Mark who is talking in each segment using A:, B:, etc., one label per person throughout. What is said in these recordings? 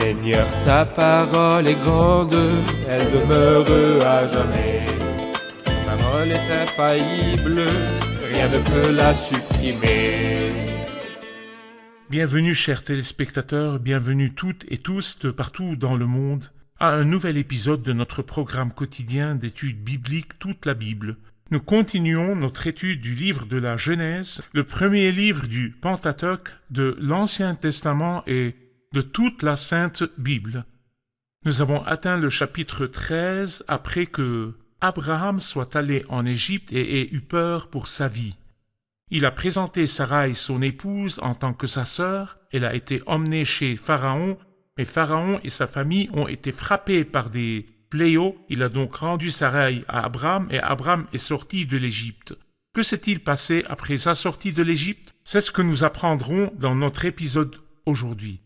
A: Seigneur, ta parole est grande, elle demeure à jamais. Ta parole est infaillible, rien ne peut la supprimer.
B: Bienvenue chers téléspectateurs, bienvenue toutes et tous de partout dans le monde à un nouvel épisode de notre programme quotidien d'études bibliques Toute la Bible. Nous continuons notre étude du livre de la Genèse, le premier livre du Pentateuque de l'Ancien Testament et de toute la Sainte Bible. Nous avons atteint le chapitre 13 après que Abraham soit allé en Égypte et ait eu peur pour sa vie. Il a présenté Sarai, son épouse, en tant que sa sœur. Elle a été emmenée chez Pharaon, mais Pharaon et sa famille ont été frappés par des fléaux. Il a donc rendu Sarai à Abraham et Abraham est sorti de l'Égypte. Que s'est-il passé après sa sortie de l'Égypte? C'est ce que nous apprendrons dans notre épisode aujourd'hui.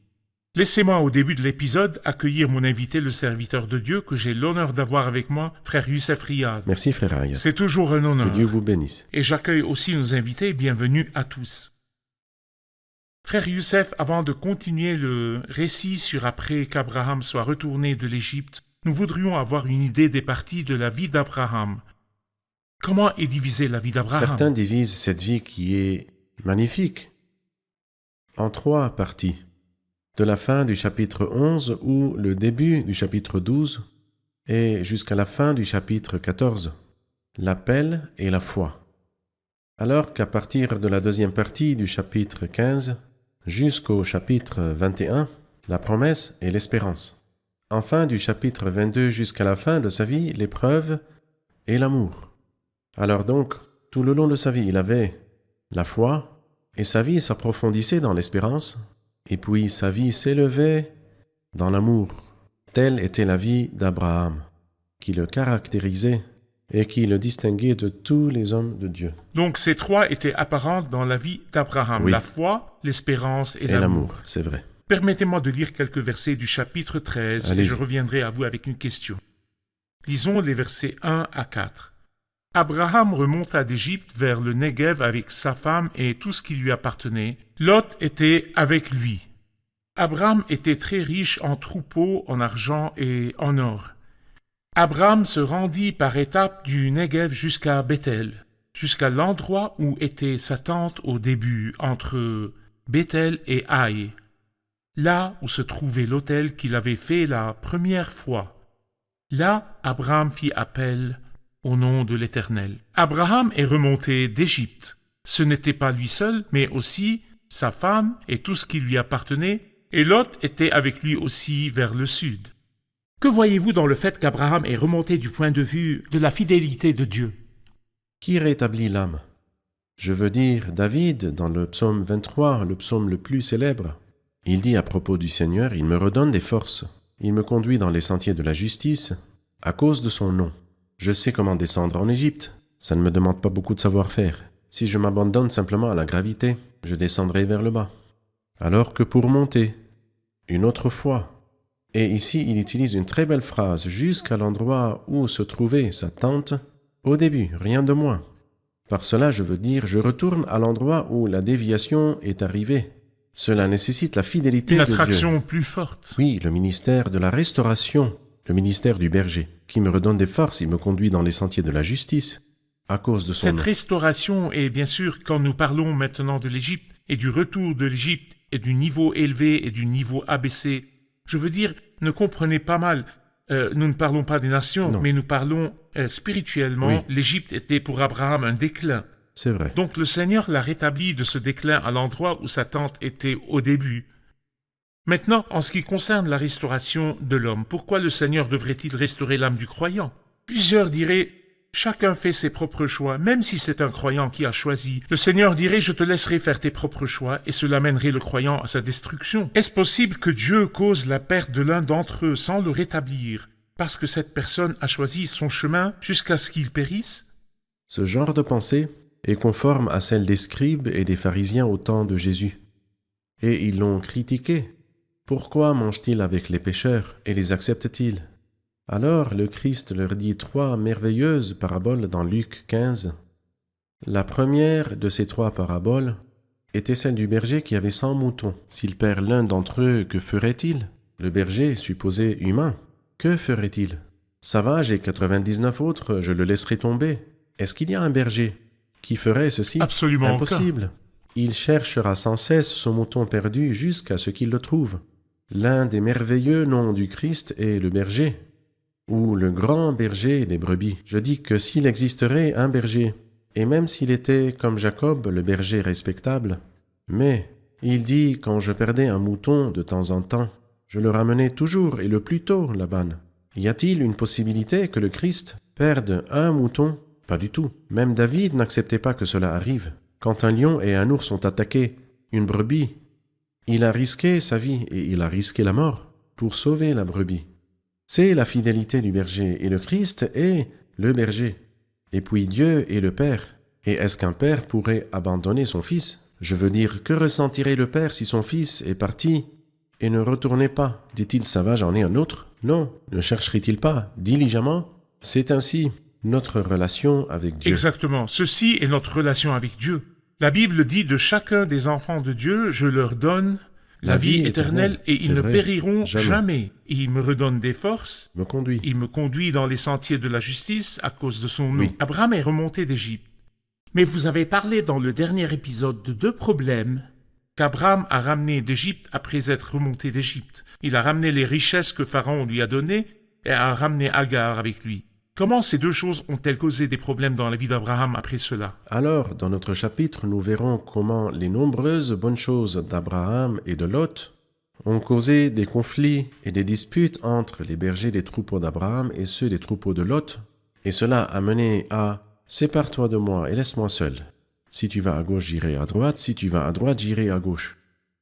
B: Laissez-moi au début de l'épisode accueillir mon invité, le serviteur de Dieu, que j'ai l'honneur d'avoir avec moi, frère Youssef Riyad.
C: Merci frère Riyad.
B: C'est toujours un honneur.
C: Que Dieu vous bénisse.
B: Et j'accueille aussi nos invités, bienvenue à tous. Frère Youssef, avant de continuer le récit sur après qu'Abraham soit retourné de l'Égypte, nous voudrions avoir une idée des parties de la vie d'Abraham. Comment est divisée la vie d'Abraham?
C: Certains divisent cette vie qui est magnifique en 3 parties. De la fin du chapitre 11 ou le début du chapitre 12 et jusqu'à la fin du chapitre 14, l'appel et la foi. Alors qu'à partir de la deuxième partie du chapitre 15 jusqu'au chapitre 21, la promesse et l'espérance. Enfin, du chapitre 22 jusqu'à la fin de sa vie, l'épreuve et l'amour. Alors donc, tout le long de sa vie, il avait la foi et sa vie s'approfondissait dans l'espérance. Et puis sa vie s'élevait dans l'amour. Telle était la vie d'Abraham, qui le caractérisait et qui le distinguait de tous les hommes de Dieu.
B: Donc ces 3 étaient apparentes dans la vie d'Abraham,
C: Oui.
B: La foi, l'espérance et
C: Et l'amour, c'est vrai.
B: Permettez-moi de lire quelques versets du chapitre 13 et
C: Allez-y.
B: je reviendrai à vous avec une question. Lisons les versets 1 à 4. Abraham remonta d'Égypte vers le Negev avec sa femme et tout ce qui lui appartenait. Lot était avec lui. Abraham était très riche en troupeaux, en argent et en or. Abraham se rendit par étapes du Negev jusqu'à Béthel, jusqu'à l'endroit où était sa tente au début, entre Béthel et Haï, là où se trouvait l'autel qu'il avait fait la première fois. Là, Abraham fit appel au nom de l'Éternel. Abraham est remonté d'Égypte. Ce n'était pas lui seul, mais aussi sa femme et tout ce qui lui appartenait, et Lot était avec lui aussi vers le sud. Que voyez-vous dans le fait qu'Abraham est remonté du point de vue de la fidélité de Dieu?
C: Qui rétablit l'âme? Je veux dire, David, dans le psaume 23, le psaume le plus célèbre, il dit à propos du Seigneur, « Il me redonne des forces, il me conduit dans les sentiers de la justice, à cause de son nom. Je sais comment descendre en Égypte, ça ne me demande pas beaucoup de savoir-faire. Si je m'abandonne simplement à la gravité, je descendrai vers le bas. Alors que pour monter, une autre fois. » Et ici, il utilise une très belle phrase, jusqu'à l'endroit où se trouvait sa tente, au début, rien de moins. Par cela, je veux dire, je retourne à l'endroit où la déviation est arrivée. Cela nécessite la fidélité
B: Une
C: de Dieu.
B: attraction plus forte.
C: Oui, le ministère de la restauration, le ministère du berger, qui me redonne des forces, il me conduit dans les sentiers de la justice, à cause de son
B: Cette
C: nom.
B: restauration est bien sûr, quand nous parlons maintenant de l'Égypte et du retour de l'Égypte et du niveau élevé et du niveau abaissé, je veux dire, ne comprenez pas mal, nous ne parlons pas des nations,
C: Non.
B: mais nous parlons spirituellement.
C: Oui.
B: L'Égypte était pour Abraham un déclin.
C: C'est vrai.
B: Donc le Seigneur l'a rétabli de ce déclin à l'endroit où sa tente était au début. Maintenant, en ce qui concerne la restauration de l'homme, pourquoi le Seigneur devrait-il restaurer l'âme du croyant? Plusieurs diraient, chacun fait ses propres choix, même si c'est un croyant qui a choisi. Le Seigneur dirait, je te laisserai faire tes propres choix, et cela mènerait le croyant à sa destruction. Est-ce possible que Dieu cause la perte de l'un d'entre eux sans le rétablir, parce que cette personne a choisi son chemin jusqu'à ce qu'il périsse?
C: Ce genre de pensée est conforme à celle des scribes et des pharisiens au temps de Jésus. Et ils l'ont critiqué. Pourquoi mange-t-il avec les pécheurs et les accepte-t-il? Alors le Christ leur dit 3 merveilleuses paraboles dans Luc 15. La première de ces 3 paraboles était celle du berger qui avait 100 moutons. S'il perd l'un d'entre eux, que ferait-il? le berger supposé humain, que ferait-il? Ça va, j'ai 99 autres, je le laisserai tomber. Est-ce qu'il y a un berger qui ferait ceci?
B: Absolument
C: Impossible. Il cherchera sans cesse son mouton perdu jusqu'à ce qu'il le trouve. L'un des merveilleux noms du Christ est le berger, ou le grand berger des brebis. Je dis que s'il existerait un berger, et même s'il était comme Jacob, le berger respectable, mais il dit quand je perdais un mouton de temps en temps, je le ramenais toujours et le plus tôt, Laban. Y a-t-il une possibilité que le Christ perde un mouton? Pas du tout. Même David n'acceptait pas que cela arrive. Quand un lion et un ours ont attaqué une brebis, il a risqué sa vie et il a risqué la mort pour sauver la brebis. C'est la fidélité du berger et le Christ est le berger. Et puis Dieu est le Père. Et est-ce qu'un père pourrait abandonner son fils? Je veux dire, que ressentirait le père si son fils est parti et ne retournait pas? Dit-il, ça va, j'en ai un autre? Non. Ne chercherait-il pas diligemment? C'est ainsi notre relation avec Dieu.
B: Exactement. Ceci est notre relation avec Dieu. La Bible dit de chacun des enfants de Dieu, je leur donne la vie éternelle et ils
C: c'est
B: ne
C: vrai.
B: périront
C: Jamais.
B: jamais. Il me redonne des forces.
C: Me conduit.
B: Il me conduit dans les sentiers de la justice à cause de son nom.
C: Oui.
B: Abraham est remonté d'Égypte. Mais vous avez parlé dans le dernier épisode de 2 problèmes qu'Abraham a ramenés d'Égypte après être remonté d'Égypte. Il a ramené les richesses que Pharaon lui a données et a ramené Agar avec lui. Comment ces 2 choses ont-elles causé des problèmes dans la vie d'Abraham après cela?
C: Alors, dans notre chapitre, nous verrons comment les nombreuses bonnes choses d'Abraham et de Lot ont causé des conflits et des disputes entre les bergers des troupeaux d'Abraham et ceux des troupeaux de Lot, et cela a mené à « Sépare-toi de moi et laisse-moi seul. Si tu vas à gauche, j'irai à droite. Si tu vas à droite, j'irai à gauche. »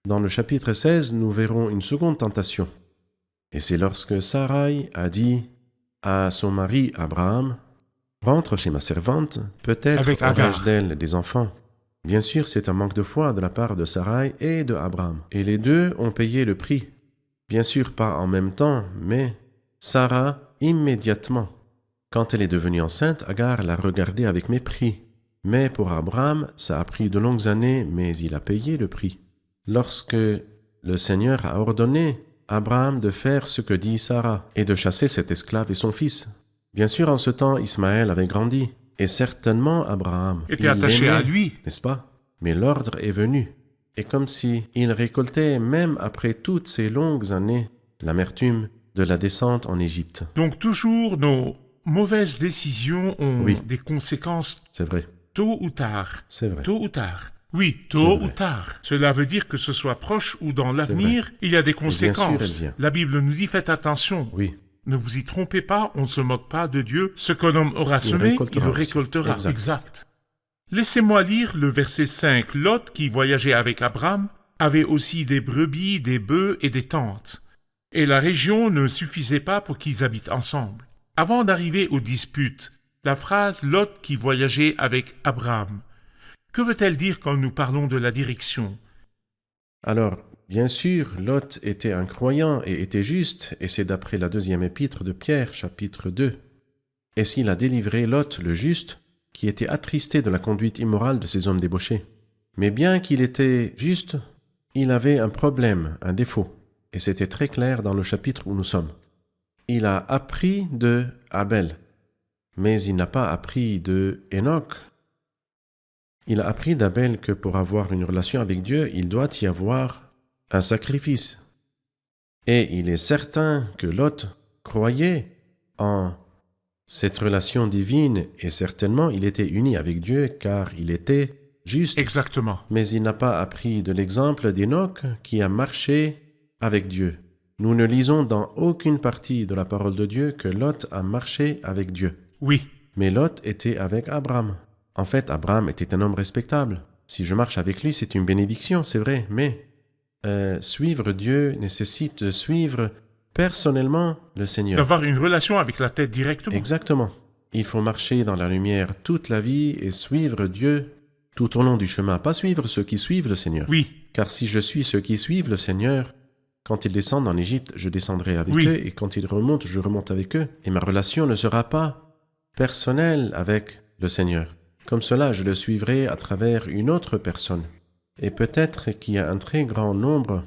C: Dans le chapitre 16, nous verrons une seconde tentation. Et c'est lorsque Sarai a dit à son mari Abraham, « Rentre chez ma servante, peut-être
B: Avec Agar.
C: aurai-je d'elle des enfants. » Bien sûr, c'est un manque de foi de la part de Sarai et de Abraham. Et les deux ont payé le prix. Bien sûr, pas en même temps, mais Sarah immédiatement. Quand elle est devenue enceinte, Agar l'a regardée avec mépris. Mais pour Abraham, ça a pris de longues années, mais il a payé le prix. Lorsque le Seigneur a ordonné à Abraham de faire ce que dit Sarah et de chasser cet esclave et son fils. Bien sûr, en ce temps, Ismaël avait grandi, et certainement Abraham
B: Était attaché
C: l'aimait,
B: à lui.
C: n'est-ce pas? Mais l'ordre est venu, et comme si il récoltait, même après toutes ces longues années, l'amertume de la descente en Égypte.
B: Donc toujours nos mauvaises décisions ont
C: Oui.
B: des conséquences
C: C'est vrai,
B: tôt ou tard.
C: c'est vrai.
B: Tôt ou tard. Oui, tôt
C: vrai.
B: ou tard. Cela veut dire que ce soit proche ou dans l'avenir, il y a des
C: bien sûr,
B: conséquences.
C: elle vient.
B: La Bible nous dit faites attention.
C: Oui,
B: Ne vous y trompez pas, on ne se moque pas de Dieu. Ce qu'un homme aura
C: Il
B: semé, il
C: récoltera
B: le
C: aussi.
B: récoltera.
C: Exact.
B: Laissez-moi lire le verset 5. Lot, qui voyageait avec Abraham, avait aussi des brebis, des bœufs et des tentes. Et la région ne suffisait pas pour qu'ils habitent ensemble. Avant d'arriver aux disputes, la phrase Lot qui voyageait avec Abraham. Que veut-elle dire quand nous parlons de la direction?
C: alors, bien sûr, Lot était un croyant et était juste, et c'est d'après la 2e épître de Pierre, chapitre 2. Et s'il a délivré Lot le juste, qui était attristé de la conduite immorale de ces hommes débauchés. Mais bien qu'il était juste, il avait un problème, un défaut, et c'était très clair dans le chapitre où nous sommes. Il a appris de Abel, mais il n'a pas appris de Enoch. Il a appris d'Abel que pour avoir une relation avec Dieu, il doit y avoir un sacrifice. Et il est certain que Lot croyait en cette relation divine et certainement il était uni avec Dieu car il était juste.
B: Exactement.
C: Mais il n'a pas appris de l'exemple d'Enoch qui a marché avec Dieu. Nous ne lisons dans aucune partie de la parole de Dieu que Lot a marché avec Dieu.
B: Oui.
C: Mais Lot était avec Abraham. En fait, Abraham était un homme respectable. Si je marche avec lui, c'est une bénédiction, c'est vrai, mais suivre Dieu nécessite de suivre personnellement le Seigneur.
B: D'avoir une relation avec la tête directement.
C: Exactement. Il faut marcher dans la lumière toute la vie et suivre Dieu tout au long du chemin, pas suivre ceux qui suivent le Seigneur.
B: Oui.
C: Car si je suis ceux qui suivent le Seigneur, quand ils descendent en Égypte, je descendrai avec
B: Oui.
C: eux, et quand ils remontent, je remonte avec eux. Et ma relation ne sera pas personnelle avec le Seigneur. Comme cela, je le suivrai à travers une autre personne. Et peut-être qu'il y a un très grand nombre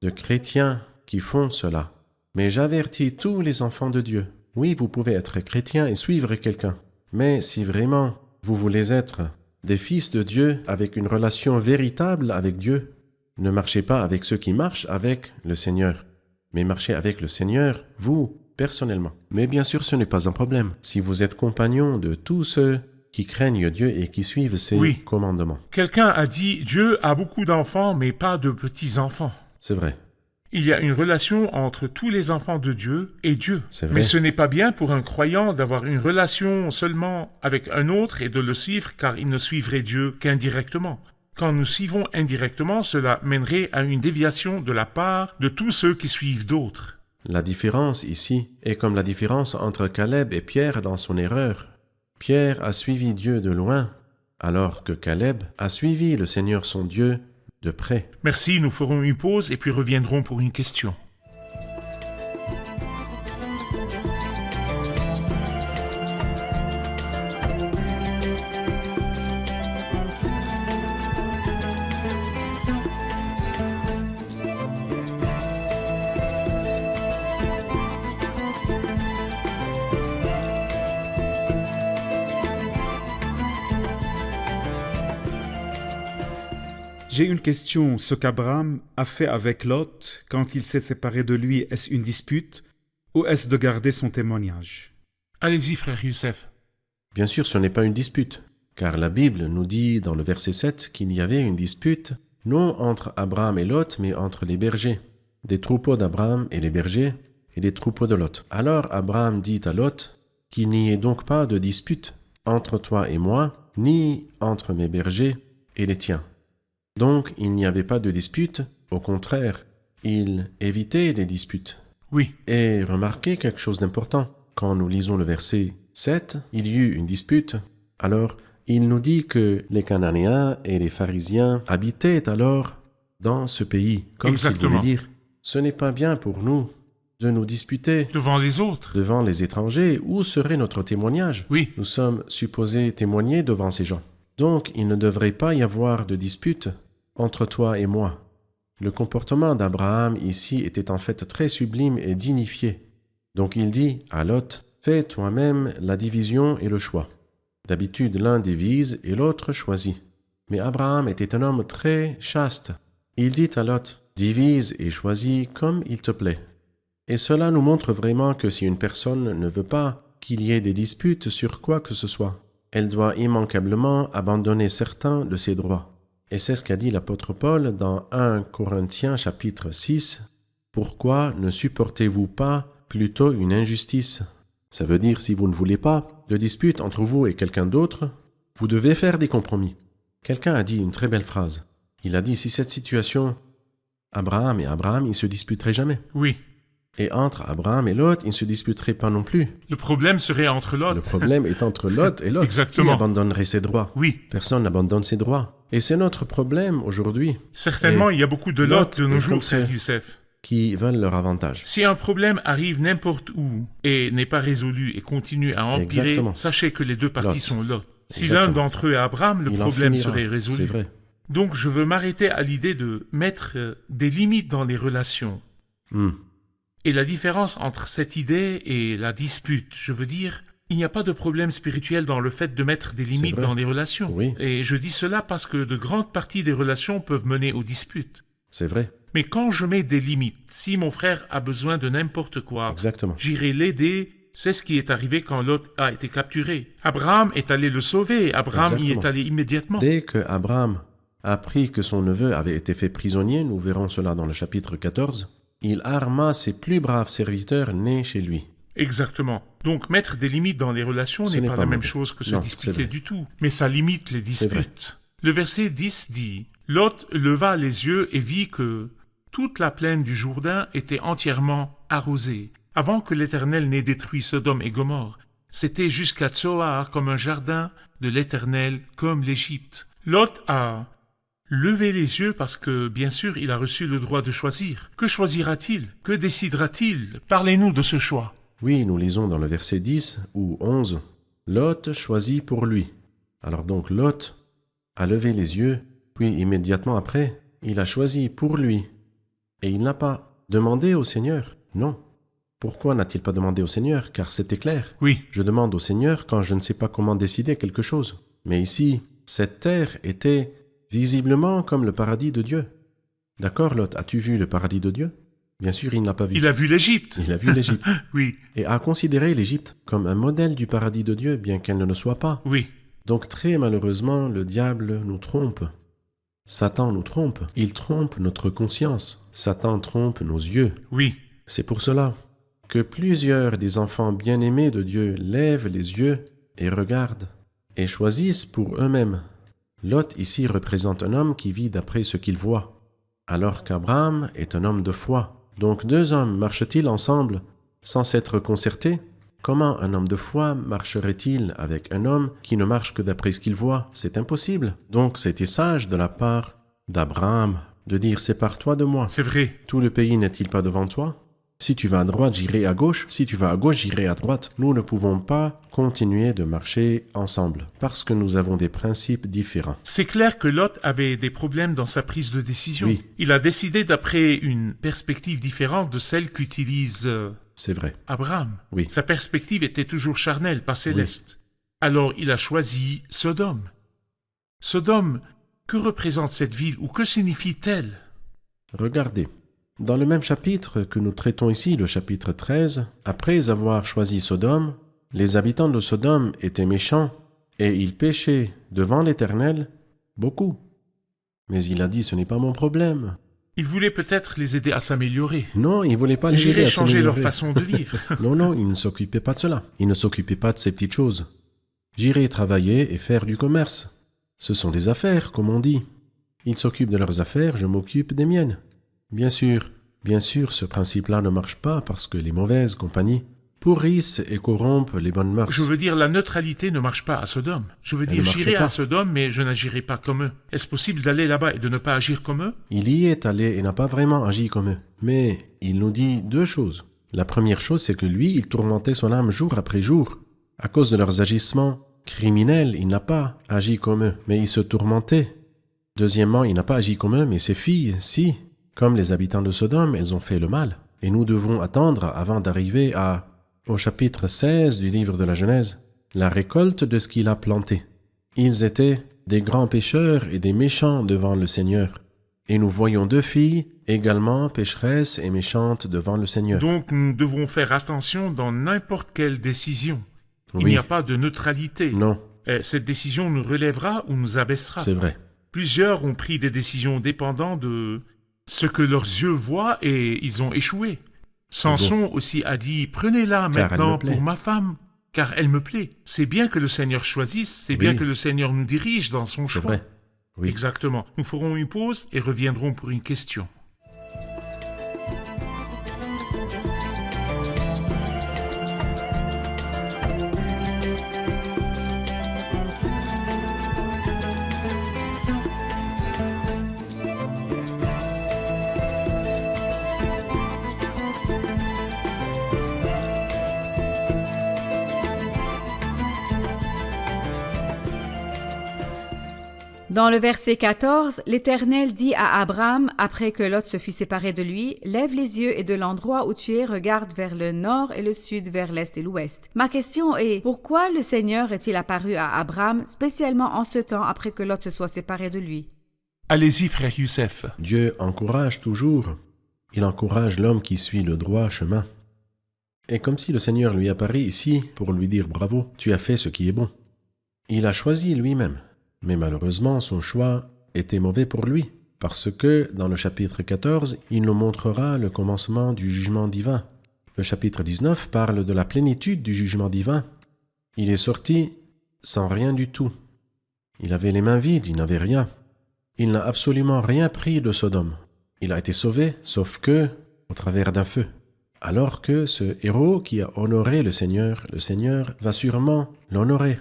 C: de chrétiens qui font cela. Mais j'avertis tous les enfants de Dieu. Oui, vous pouvez être chrétien et suivre quelqu'un. Mais si vraiment vous voulez être des fils de Dieu avec une relation véritable avec Dieu, ne marchez pas avec ceux qui marchent avec le Seigneur, mais marchez avec le Seigneur, vous, personnellement. Mais bien sûr, ce n'est pas un problème. Si vous êtes compagnon de tous ceux qui craignent Dieu et qui suivent ses commandements.
B: Quelqu'un a dit « Dieu a beaucoup d'enfants, mais pas de petits-enfants ».
C: C'est vrai.
B: Il y a une relation entre tous les enfants de Dieu et Dieu.
C: C'est vrai.
B: Mais ce n'est pas bien pour un croyant d'avoir une relation seulement avec un autre et de le suivre car il ne suivrait Dieu qu'indirectement. Quand nous suivons indirectement, cela mènerait à une déviation de la part de tous ceux qui suivent d'autres.
C: La différence ici est comme la différence entre Caleb et Pierre dans son erreur. Pierre a suivi Dieu de loin, alors que Caleb a suivi le Seigneur son Dieu de près.
B: Merci, nous ferons une pause et puis reviendrons pour une question.
D: J'ai une question. Ce qu'Abraham a fait avec Lot quand il s'est séparé de lui, est-ce une dispute ou est-ce de garder son témoignage?
B: Allez-y, frère Youssef.
C: Bien sûr, ce n'est pas une dispute, car la Bible nous dit dans le verset 7 qu'il y avait une dispute, non entre Abraham et Lot, mais entre les bergers, des troupeaux d'Abraham et les bergers, et les troupeaux de Lot. Alors Abraham dit à Lot qu'il n'y ait donc pas de dispute entre toi et moi, ni entre mes bergers et les tiens. Donc, il n'y avait pas de dispute, au contraire, il évitait les disputes.
B: Oui.
C: Et remarquez quelque chose d'important. Quand nous lisons le verset 7, il y eut une dispute. Alors, il nous dit que les Cananéens et les Pharisiens habitaient alors dans ce pays. Comme s'il voulait dire, ce n'est pas bien pour nous de nous disputer
B: devant les autres,
C: devant les étrangers. Où serait notre témoignage?
B: Oui.
C: Nous sommes supposés témoigner devant ces gens. Donc, il ne devrait pas y avoir de dispute entre toi et moi. Le comportement d'Abraham ici était en fait très sublime et dignifié. Donc il dit à Lot, fais toi-même la division et le choix. D'habitude, l'un divise et l'autre choisit. Mais Abraham était un homme très chaste. Il dit à Lot, divise et choisis comme il te plaît. Et cela nous montre vraiment que si une personne ne veut pas qu'il y ait des disputes sur quoi que ce soit, elle doit immanquablement abandonner certains de ses droits. Et c'est ce qu'a dit l'apôtre Paul dans 1 Corinthiens chapitre 6. « Pourquoi ne supportez-vous pas plutôt une injustice ?» Ça veut dire si vous ne voulez pas de dispute entre vous et quelqu'un d'autre, vous devez faire des compromis. Quelqu'un a dit une très belle phrase. Il a dit si cette situation, Abraham, ils ne se disputeraient jamais.
B: Oui.
C: Et entre Abraham et Lot, ils ne se disputeraient pas non plus.
B: Le problème serait entre Lot.
C: Le problème est entre Lot et Lot.
B: Exactement.
C: Qui abandonnerait ses droits?
B: Oui.
C: Personne n'abandonne ses droits. Et c'est notre problème aujourd'hui.
B: Certainement, il y a beaucoup de Lot de nos jours, frère Youssef,
C: qui veulent leur avantage.
B: Si un problème arrive n'importe où et n'est pas résolu et continue à empirer,
C: Exactement.
B: Sachez que les deux parties sont Lot. Si
C: Exactement.
B: l'un d'entre eux est Abraham, le problème serait résolu.
C: C'est vrai.
B: Donc je veux m'arrêter à l'idée de mettre des limites dans les relations. Et la différence entre cette idée et la dispute, je veux dire, il n'y a pas de problème spirituel dans le fait de mettre des limites dans les relations.
C: Oui.
B: Et je dis cela parce que de grandes parties des relations peuvent mener aux disputes.
C: C'est vrai.
B: Mais quand je mets des limites, si mon frère a besoin de n'importe quoi, j'irai l'aider. C'est ce qui est arrivé quand Lot a été capturé. Abraham est allé le sauver. Abraham y est allé immédiatement.
C: Dès que Abraham a appris que son neveu avait été fait prisonnier, nous verrons cela dans le chapitre 14, il arma ses plus braves serviteurs nés chez lui.
B: Exactement. Donc mettre des limites dans les relations n'est pas la même chose que se disputer du tout. Mais ça limite les disputes. Le verset 10 dit « Lot leva les yeux et vit que toute la plaine du Jourdain était entièrement arrosée, avant que l'Éternel n'ait détruit Sodome et Gomorrhe. C'était jusqu'à Tsoar comme un jardin de l'Éternel, comme l'Égypte. » Lot a levé les yeux parce que, bien sûr, il a reçu le droit de choisir. Que choisira-t-il? Que décidera-t-il? Parlez-nous de ce choix.
C: Oui, nous lisons dans le verset 10 ou 11, « Lot choisit pour lui. » Alors donc Lot a levé les yeux, puis immédiatement après, il a choisi pour lui. Et il n'a pas demandé au Seigneur, non. Pourquoi n'a-t-il pas demandé au Seigneur? Car c'était clair.
B: Oui,
C: Je demande au Seigneur quand je ne sais pas comment décider quelque chose. Mais ici, cette terre était visiblement comme le paradis de Dieu. D'accord, Lot, as-tu vu le paradis de Dieu? Bien sûr, il ne l'a pas vu.
B: il a vu l'Égypte.
C: Il a vu l'Égypte.
B: Oui,
C: Et a considéré l'Égypte comme un modèle du paradis de Dieu, bien qu'elle ne le soit pas.
B: oui.
C: Donc très malheureusement, le diable nous trompe. Satan nous trompe. Il trompe notre conscience. Satan trompe nos yeux.
B: Oui,
C: C'est pour cela que plusieurs des enfants bien-aimés de Dieu lèvent les yeux et regardent et choisissent pour eux-mêmes. Lot ici représente un homme qui vit d'après ce qu'il voit, alors qu'Abraham est un homme de foi. Donc deux hommes marchent-ils ensemble sans s'être concertés? Comment un homme de foi marcherait-il avec un homme qui ne marche que d'après ce qu'il voit? C'est impossible. Donc c'était sage de la part d'Abraham de dire « Sépare-toi de moi.
B: c'est vrai.
C: Tout le pays n'est-il pas devant toi? Si tu vas à droite, j'irai à gauche. Si tu vas à gauche, j'irai à droite. » Nous ne pouvons pas continuer de marcher ensemble parce que nous avons des principes différents.
B: C'est clair que Lot avait des problèmes dans sa prise de décision.
C: Oui.
B: Il a décidé d'après une perspective différente de celle qu'utilise
C: C'est vrai.
B: Abraham.
C: Oui.
B: Sa perspective était toujours charnelle, pas céleste. Alors il a choisi Sodome. Sodome, que représente cette ville ou que signifie-t-elle?
C: Regardez. Dans le même chapitre que nous traitons ici, le chapitre 13, après avoir choisi Sodome, les habitants de Sodome étaient méchants et ils péchaient devant l'Éternel beaucoup. Mais il a dit, ce n'est pas mon problème.
B: Il voulait peut-être les aider à s'améliorer.
C: Non, il ne voulait pas les aider
B: J'irai
C: à
B: changer leur
C: s'améliorer.
B: façon de vivre.
C: Non, il ne s'occupait pas de cela. Il ne s'occupait pas de ces petites choses. J'irai travailler et faire du commerce. Ce sont des affaires, comme on dit. Ils s'occupent de leurs affaires, je m'occupe des miennes. Bien sûr, ce principe-là ne marche pas parce que les mauvaises compagnies pourrissent et corrompent les bonnes mœurs.
B: Je veux dire, la neutralité ne marche pas à Sodome. Je veux
C: Elle
B: dire,
C: ne marchait
B: j'irai
C: pas.
B: à Sodome, mais je n'agirai pas comme eux. Est-ce possible d'aller là-bas et de ne pas agir comme eux?
C: Il y est allé et n'a pas vraiment agi comme eux. Mais il nous dit deux choses. La première chose, c'est que lui, il tourmentait son âme jour après jour. À cause de leurs agissements criminels, il n'a pas agi comme eux, mais il se tourmentait. Deuxièmement, il n'a pas agi comme eux, mais ses filles, si. Comme les habitants de Sodome, elles ont fait le mal. Et nous devons attendre avant d'arriver au chapitre 16 du livre de la Genèse, la récolte de ce qu'il a planté. Ils étaient des grands pécheurs et des méchants devant le Seigneur. Et nous voyons deux filles, également pécheresses et méchantes devant le Seigneur.
B: Donc nous devons faire attention dans n'importe quelle décision. Il
C: Oui.
B: n'y a pas de neutralité.
C: Non,
B: Cette décision nous relèvera ou nous abaissera.
C: c'est vrai.
B: Plusieurs ont pris des décisions dépendant de ce que leurs yeux voient et ils ont échoué. Samson aussi a dit « Prenez-la
C: Car elle
B: maintenant
C: me plaît.
B: pour ma femme, car elle me plaît. » C'est bien que le Seigneur choisisse, c'est
C: Oui.
B: bien que le Seigneur nous dirige dans son
C: C'est
B: choix.
C: vrai. Oui.
B: Exactement. Nous ferons une pause et reviendrons pour une question.
E: Dans le verset 14, l'Éternel dit à Abraham, après que Lot se fut séparé de lui, « Lève les yeux et de l'endroit où tu es, regarde vers le nord et le sud, vers l'est et l'ouest. » Ma question est, pourquoi le Seigneur est-il apparu à Abraham, spécialement en ce temps après que Lot se soit séparé de lui?
B: Allez-y, frère Youssef.
C: Dieu encourage toujours. Il encourage l'homme qui suit le droit chemin. Et comme si le Seigneur lui apparaît ici pour lui dire « Bravo, tu as fait ce qui est bon ». Il a choisi lui-même. Mais malheureusement, son choix était mauvais pour lui, parce que dans le chapitre 14, il nous montrera le commencement du jugement divin. Le chapitre 19 parle de la plénitude du jugement divin. Il est sorti sans rien du tout. Il avait les mains vides, il n'avait rien. Il n'a absolument rien pris de Sodome. Il a été sauvé, sauf que au travers d'un feu. Alors que ce héros qui a honoré le Seigneur va sûrement l'honorer.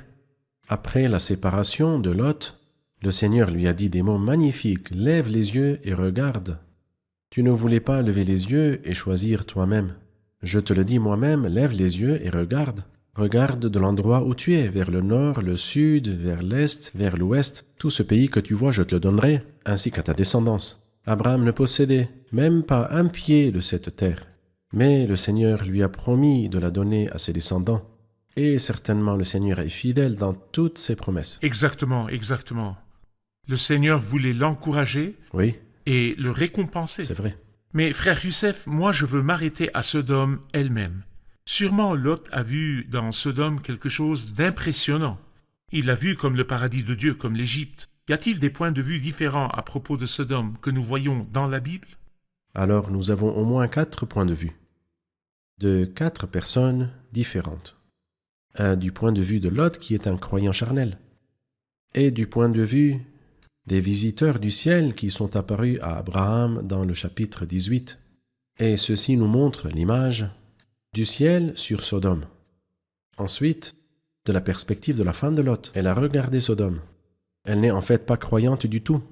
C: Après la séparation de Lot, le Seigneur lui a dit des mots magnifiques. « Lève les yeux et regarde. » Tu ne voulais pas lever les yeux et choisir toi-même. Je te le dis moi-même, lève les yeux et regarde. Regarde de l'endroit où tu es, vers le nord, le sud, vers l'est, vers l'ouest. Tout ce pays que tu vois, je te le donnerai, ainsi qu'à ta descendance. Abraham ne possédait même pas un pied de cette terre. Mais le Seigneur lui a promis de la donner à ses descendants. Et certainement le Seigneur est fidèle dans toutes ses promesses.
B: Exactement, exactement. Le Seigneur voulait l'encourager
C: Oui,
B: et le récompenser.
C: c'est vrai.
B: Mais frère Youssef, moi je veux m'arrêter à Sodome elle-même. Sûrement Lot a vu dans Sodome quelque chose d'impressionnant. Il l'a vu comme le paradis de Dieu, comme l'Égypte. Y a-t-il des points de vue différents à propos de Sodome que nous voyons dans la Bible?
C: Alors nous avons au moins 4 points de vue, de 4 personnes différentes. Un du point de vue de Lot qui est un croyant charnel, et du point de vue des visiteurs du ciel qui sont apparus à Abraham dans le chapitre 18. Et ceci nous montre l'image du ciel sur Sodome. Ensuite, de la perspective de la femme de Lot, elle a regardé Sodome. Elle n'est en fait pas croyante du tout.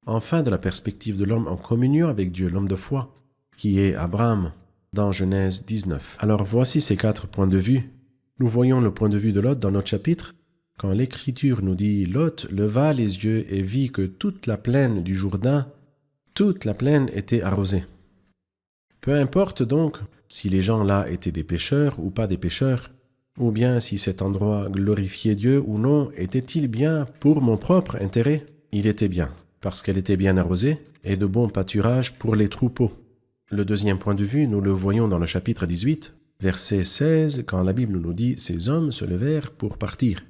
C: Enfin, de la perspective de l'homme en communion avec Dieu, l'homme de foi, qui est Abraham, dans Genèse 19. Alors voici ces 4 points de vue. Nous voyons le point de vue de Lot dans notre chapitre, quand l'Écriture nous dit « Lot leva les yeux et vit que toute la plaine du Jourdain, toute la plaine était arrosée. » Peu importe donc si les gens là étaient des pécheurs ou pas des pécheurs, ou bien si cet endroit glorifiait Dieu ou non, était-il bien pour mon propre intérêt? Il était bien, parce qu'elle était bien arrosée et de bon pâturage pour les troupeaux. Le deuxième point de vue, nous le voyons dans le chapitre 18, verset 16, quand la Bible nous dit « Ces hommes se levèrent pour partir ».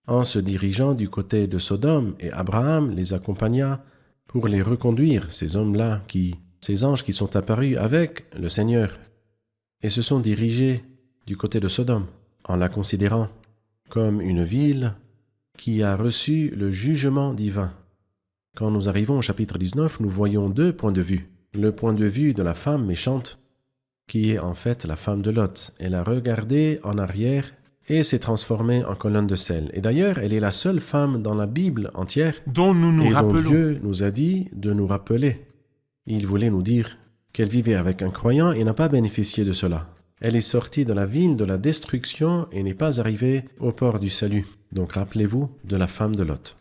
C: En se dirigeant du côté de Sodome, et Abraham les accompagna pour les reconduire, ces hommes-là, ces anges qui sont apparus avec le Seigneur, et se sont dirigés du côté de Sodome, en la considérant comme une ville qui a reçu le jugement divin. Quand nous arrivons au chapitre 19, nous voyons 2 points de vue. Le point de vue de la femme méchante, qui est en fait la femme de Lot. Elle a regardé en arrière et s'est transformée en colonne de sel. Et d'ailleurs, elle est la seule femme dans la Bible entière
B: dont nous nous
C: et dont
B: rappelons.
C: Dieu nous a dit de nous rappeler. Il voulait nous dire qu'elle vivait avec un croyant et n'a pas bénéficié de cela. Elle est sortie de la ville de la destruction et n'est pas arrivée au port du salut. Donc rappelez-vous de la femme de Lot.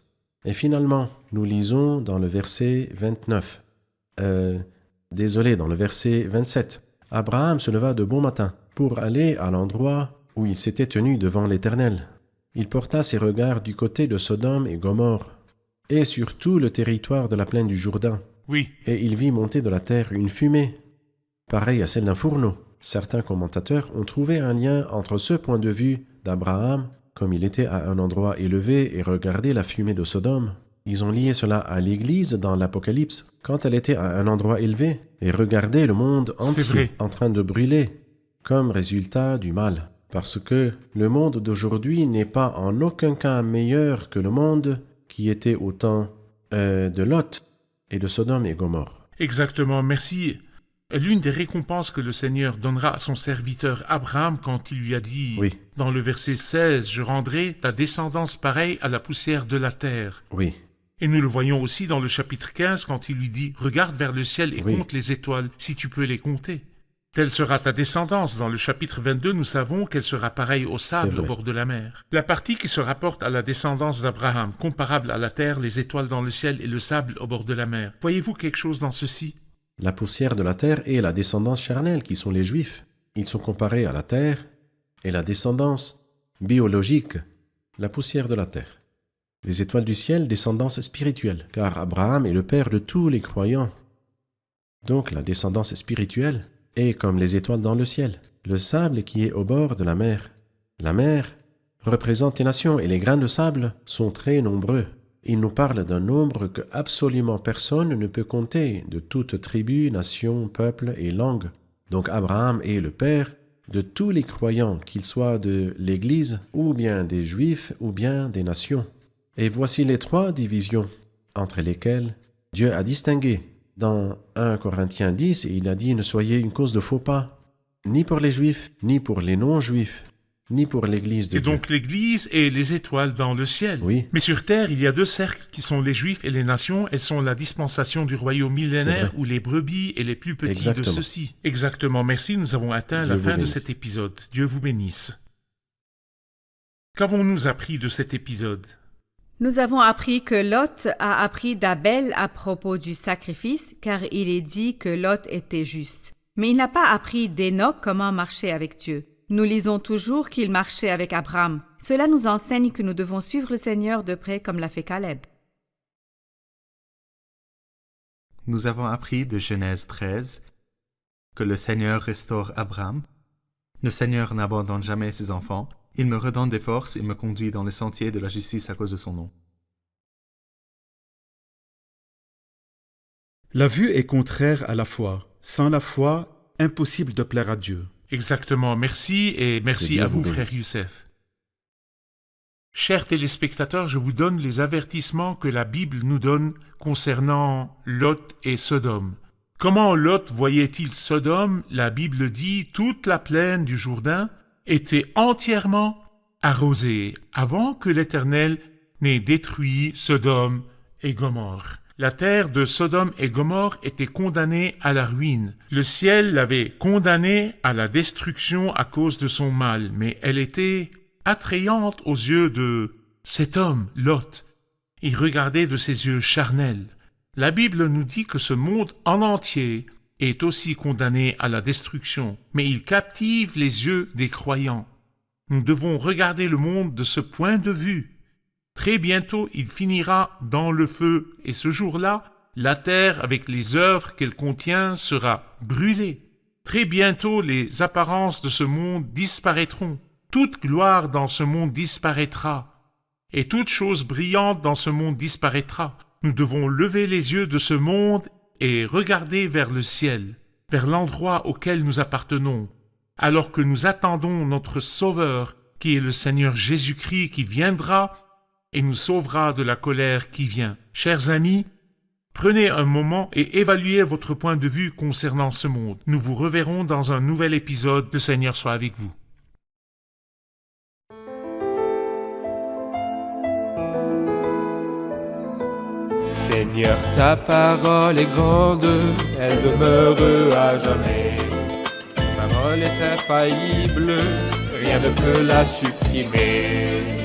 C: Et finalement, nous lisons dans le verset 29. Dans le verset 27. Abraham se leva de bon matin pour aller à l'endroit où il s'était tenu devant l'Éternel. Il porta ses regards du côté de Sodome et Gomorrhe, et sur tout le territoire de la plaine du Jourdain.
B: Oui,
C: Et il vit monter de la terre une fumée, pareille à celle d'un fourneau. Certains commentateurs ont trouvé un lien entre ce point de vue d'Abraham, comme il était à un endroit élevé et regardait la fumée de Sodome. Ils ont lié cela à l'Église dans l'Apocalypse, quand elle était à un endroit élevé et regardait le monde
B: C'est
C: entier
B: vrai.
C: en train de brûler, comme résultat du mal. Parce que le monde d'aujourd'hui n'est pas en aucun cas meilleur que le monde qui était au temps de Lot et de Sodome et Gomorrhe.
B: exactement, merci. L'une des récompenses que le Seigneur donnera à son serviteur Abraham quand il lui a dit,
C: Oui.
B: dans le verset 16, « Je rendrai ta descendance pareille à la poussière de la terre ».
C: Oui,
B: Et nous le voyons aussi dans le chapitre 15 quand il lui dit « Regarde vers le ciel et
C: Oui.
B: compte les étoiles, si tu peux les compter ». Telle sera ta descendance. Dans le chapitre 22, nous savons qu'elle sera pareille au sable
C: vrai.
B: au bord de la mer. La partie qui se rapporte à la descendance d'Abraham, comparable à la terre, les étoiles dans le ciel et le sable au bord de la mer. Voyez-vous quelque chose dans ceci?
C: la poussière de la terre et la descendance charnelle qui sont les Juifs. Ils sont comparés à la terre et la descendance biologique, la poussière de la terre. Les étoiles du ciel, descendance spirituelle, car Abraham est le père de tous les croyants. Donc la descendance spirituelle est comme les étoiles dans le ciel, le sable qui est au bord de la mer. La mer représente les nations et les grains de sable sont très nombreux. Il nous parle d'un nombre que absolument personne ne peut compter, de toute tribu, nation, peuple et langue. Donc Abraham est le père de tous les croyants, qu'ils soient de l'Église, ou bien des Juifs, ou bien des nations. Et voici les 3 divisions entre lesquelles Dieu a distingué. Dans 1 Corinthiens 10, il a dit « Ne soyez une cause de faux pas, ni pour les Juifs, ni pour les non-Juifs, ni pour l'Église de
B: Et
C: Dieu. »
B: donc l'Église et les étoiles dans le ciel.
C: Oui.
B: Mais sur terre, il y a 2 cercles qui sont les Juifs et les nations. Elles sont la dispensation du royaume millénaire
C: C'est vrai.
B: ou les brebis et les plus petits
C: Exactement.
B: de ceux-ci. Exactement. Merci, nous avons atteint
C: Dieu
B: la
C: vous
B: fin de
C: bénisse.
B: cet épisode. Dieu vous bénisse. Qu'avons-nous appris de cet épisode?
E: Nous avons appris que Lot a appris d'Abel à propos du sacrifice, car il est dit que Lot était juste. Mais il n'a pas appris d'Enoch comment marcher avec Dieu. Nous lisons toujours qu'il marchait avec Abraham. Cela nous enseigne que nous devons suivre le Seigneur de près comme l'a fait Caleb.
F: Nous avons appris de Genèse 13 que le Seigneur restaure Abraham. Le Seigneur n'abandonne jamais ses enfants. Il me redonne des forces et me conduit dans les sentiers de la justice à cause de son nom.
D: La vue est contraire à la foi. Sans la foi, impossible de plaire à Dieu.
B: Exactement. Merci et
C: Que
B: merci
C: Dieu
B: à
C: vous
B: vous, frère
C: bénisse.
B: Youssef. Chers téléspectateurs, je vous donne les avertissements que la Bible nous donne concernant Lot et Sodome. Comment Lot voyait-il Sodome? La Bible dit toute la plaine du Jourdain était entièrement arrosée avant que l'Éternel n'ait détruit Sodome et Gomorrhe. La terre de Sodome et Gomorrhe était condamnée à la ruine. Le ciel l'avait condamnée à la destruction à cause de son mal, mais elle était attrayante aux yeux de cet homme, Lot. Il regardait de ses yeux charnels. La Bible nous dit que ce monde en entier est aussi condamné à la destruction, mais il captive les yeux des croyants. Nous devons regarder le monde de ce point de vue. Très bientôt, il finira dans le feu, et ce jour-là, la terre avec les œuvres qu'elle contient sera brûlée. Très bientôt, les apparences de ce monde disparaîtront. Toute gloire dans ce monde disparaîtra, et toute chose brillante dans ce monde disparaîtra. Nous devons lever les yeux de ce monde et regarder vers le ciel, vers l'endroit auquel nous appartenons, alors que nous attendons notre Sauveur, qui est le Seigneur Jésus-Christ, qui viendra et nous sauvera de la colère qui vient. Chers amis, prenez un moment et évaluez votre point de vue concernant ce monde. Nous vous reverrons dans un nouvel épisode. Le Seigneur soit avec vous.
A: Seigneur, ta parole est grande, elle demeure à jamais. Ta parole est infaillible, rien ne peut la supprimer.